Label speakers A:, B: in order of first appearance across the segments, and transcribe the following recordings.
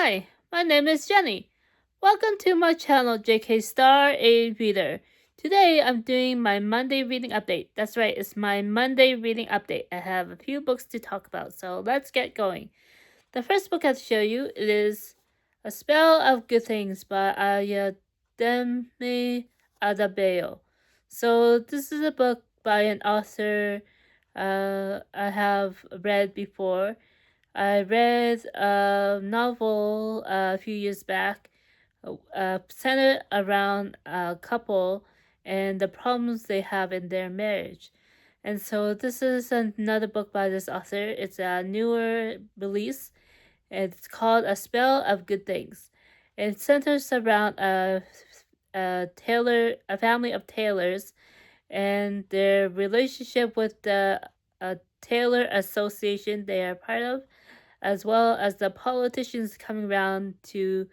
A: Hi, my name is Jenny. Welcome to my channel, JK Star A Reader. Today I'm doing my Monday reading update. That's right, it's my Monday reading update. I have a few books to talk about, so let's get going. The first book I have to show you is A Spell of Good Things by Ayobami Adebayo. So this is a book by an author I have read before. I read a novel a few years back, centered around a couple and the problems they have in their marriage. And so this is another book by this author. It's a newer release. It's called A Spell of Good Things. It centers around a family of tailors, and their relationship with the tailor association they are part of, as well as the politicians coming around to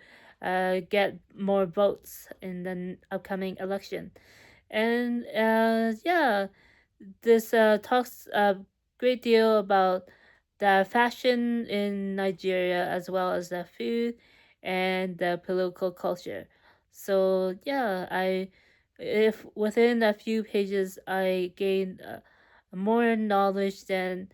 A: get more votes in the upcoming election. And yeah, this talks a great deal about the fashion in Nigeria, as well as the food and the political culture. So yeah, if within a few pages I gained more knowledge than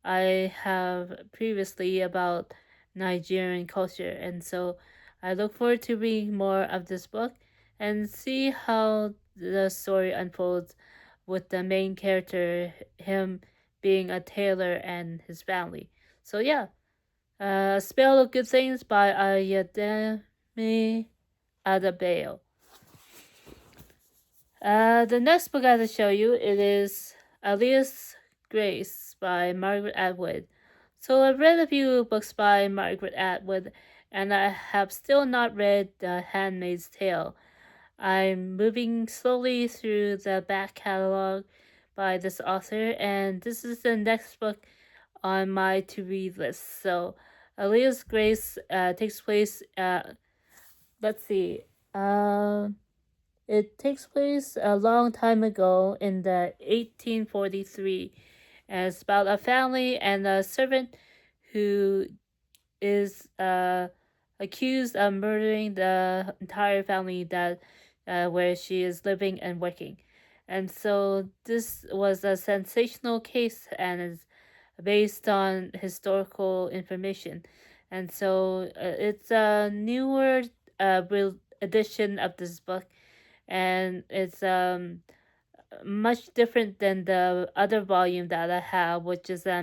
A: I have previously about Nigerian culture, and so I look forward to reading more of this book and see how the story unfolds with the main character, him being a tailor and his family. So yeah, Spell of Good Things by Ayodemi Adebayo. The next book I have to show you, it is Alias Grace by Margaret Atwood. So I've read a few books by Margaret Atwood, and I have still not read The Handmaid's Tale. I'm moving slowly through the back catalog by this author, and this is the next book on my to-read list. So Alias Grace takes place, let's see, it takes place a long time ago in the 1843, and it's about a family and a servant who is accused of murdering the entire family that where she is living and working. And so this was a sensational case and is based on historical information. And so it's a newer edition of this book, and it's much different than the other volume that I have, which is a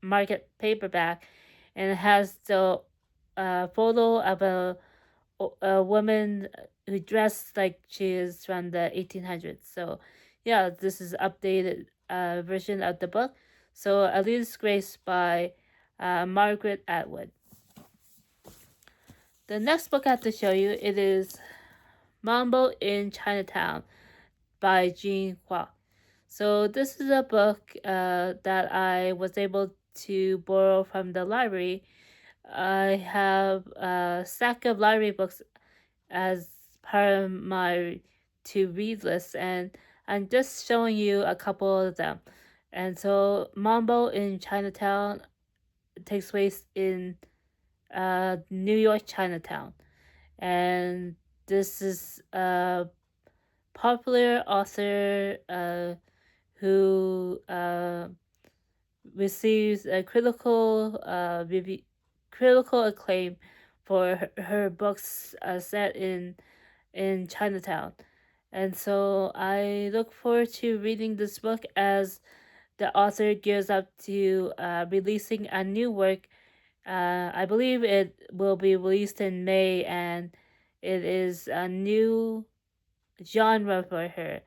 A: market paperback, and it has the photo of a woman who dressed like she is from the 1800s. So, yeah, this is updated version of the book. So, Alice Grace by Margaret Atwood. The next book I have to show you, it is Mambo in Chinatown by Kwok. So this is a book that I was able to borrow from the library. I have a stack of library books as part of my to read list, and I'm just showing you a couple of them. And so Mambo in Chinatown takes place in New York Chinatown, and this is a popular author who receives a critical acclaim for her books set in Chinatown. And so I look forward to reading this book as the author gears up to releasing a new work. I believe it will be released in May, and it is a new genre for her.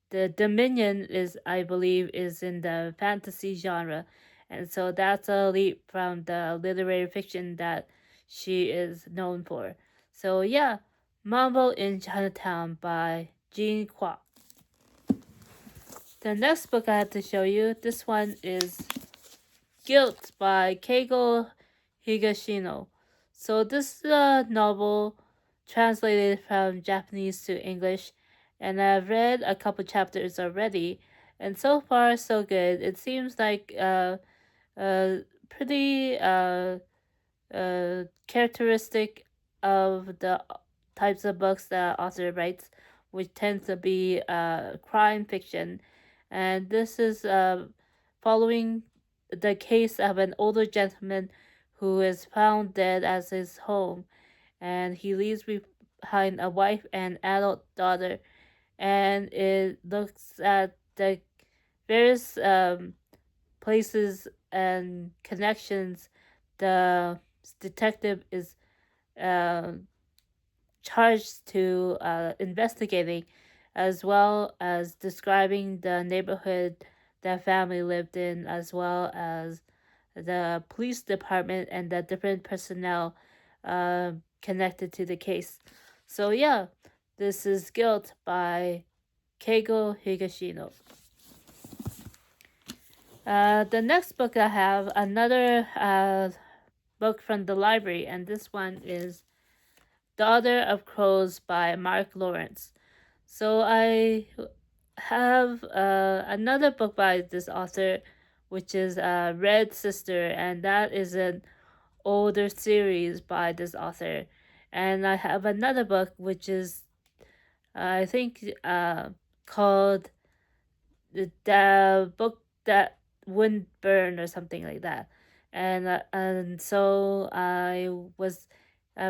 A: The Dominion is, I believe, is in the fantasy genre, and so that's a leap from the literary fiction that she is known for. So yeah, Mambo in Chinatown by Kwok. The next book I have to show you, this one is Guilt by Keigo Higashino. So this is a novel translated from Japanese to English, and I've read a couple chapters already, and so far so good. It seems like pretty characteristic of the types of books that author writes, which tends to be crime fiction. And this is following the case of an older gentleman who is found dead at his home, and he leaves behind a wife and adult daughter. And it looks at the various places and connections the detective is uh, charged to investigating, as well as describing the neighborhood that family lived in, as well as the police department and the different personnel uh, connected to the case. So yeah, this is Guilt by Keigo Higashino. The next book I have another book from the library, and this one is Daughter of Crows by Mark Lawrence. So I have another book by this author, which is Red Sister, and that is an older series by this author. And I have another book which is I think called the book that wouldn't burn or something like that. And so I was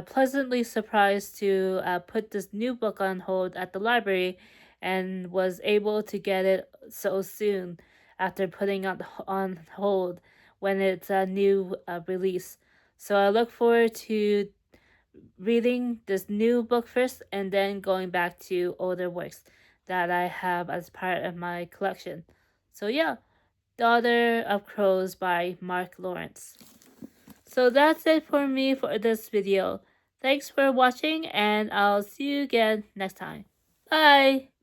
A: pleasantly surprised to put this new book on hold at the library, and was able to get it so soon after putting it on hold when it's a new release. So I look forward to reading this new book first and then going back to older works that I have as part of my collection. So yeah, Daughter of Crows by Mark Lawrence. So that's it for me for this video. Thanks for watching, and I'll see you again next time. Bye!